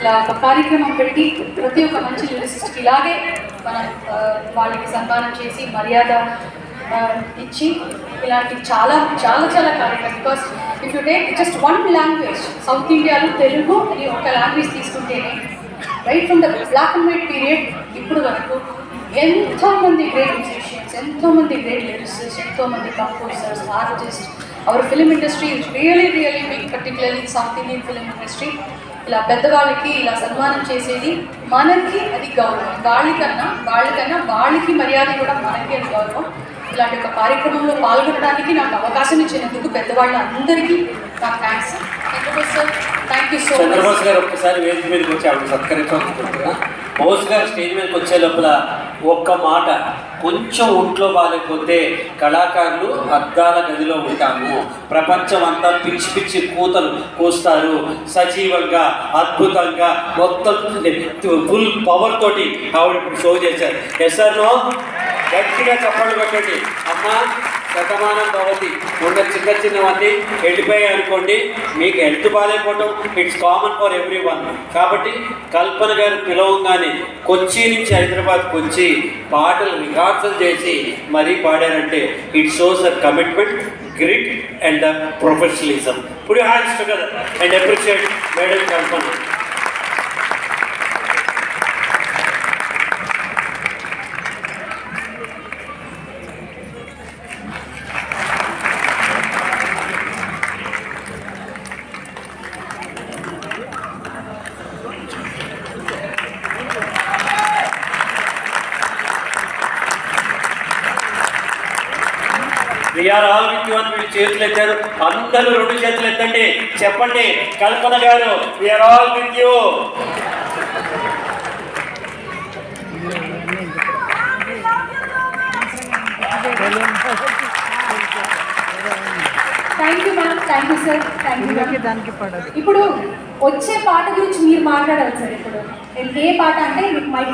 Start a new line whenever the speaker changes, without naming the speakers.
ఇలా ఒక కార్యక్రమం పెట్టి ప్రతి ఒక్క మంచి లిరిసిస్ట్కి ఇలాగే మనం వాళ్ళకి సన్మానం చేసి మర్యాద ఇచ్చి ఇలాంటి చాలా చాలా చాలా కార్యక్రమం. Because if you take just one language, south ఇండియాలో తెలుగు అని ఒక లాంగ్వేజ్ తీసుకుంటేనే right from the black and white period ఇప్పుడు వరకు ఎంతోమంది గ్రేట్ మ్యూజిషియన్స్, ఎంతోమంది గ్రేట్ లిరిసిస్ట్స్, ఎంతోమంది composers, artist. Our film industry is really really big, particularly south Indian film industry. ఇలా పెద్దవాళ్ళకి ఇలా సన్మానం చేసేది మనకి అది గౌరవం. వాళ్ళకన్నా వాళ్ళకి మర్యాద కూడా మనకి అది గౌరవం. ఇలాంటి ఒక కార్యక్రమంలో పాల్గొనడానికి నాకు అవకాశం ఇచ్చినందుకు పెద్దవాళ్ళ అందరికీ నాకు thanks. Thank you so much.
Chandrabose garu ఒక్కసారి వేదిక మీదకి వచ్చి ఆవిడ సత్కరించాలనుకుంటున్నా. బోస్ గారు స్టేజ్ మీదకి వచ్చే లోపల ఒక్క మాట, కొంచెం ఒంట్లో బాగాలేకపోతే కళాకారులు అద్దాల గదిలో ఉంటాము, ప్రపంచం అంతా పిచ్చి పిచ్చి కూతలు కూస్తారు, సజీవంగా అద్భుతంగా మొత్తం ఫుల్ పవర్ తోటి ఆవిడ ఇప్పుడు షో చేశారు. ఎస్ఆర్నో గట్టిగా చప్పట్లు పెట్టండి. అమ్మ శతమానం భవతి. ఉన్న చిన్న చిన్నవన్నీ వెళ్ళిపోయాయి అనుకోండి, మీకు హెల్త్ బాగాలేకపోవటం it's common for everyone. కాబట్టి కల్పన గారు పిలవంగానే కొచ్చి నుంచి హైదరాబాద్కి వచ్చి పాటలు రిహార్సల్ చేసి మరీ పాడారంటే it shows the commitment, grit and the professionalism. Put your hands together and appreciate madam Kalpana. We're all with you అని వీళ్ళు చేతులు ఎత్తారు. అందరూ 2 చేతులు ఎత్తండి, చెప్పండి Kalpana garu we are all with you.
Thank you ma'am, thank you sir, thank you. ఇప్పుడు వచ్చే పాట గురించి మీరు మాట్లాడాలి సార్. ఇప్పుడు ఏ పాట అంటే మీకు మైక్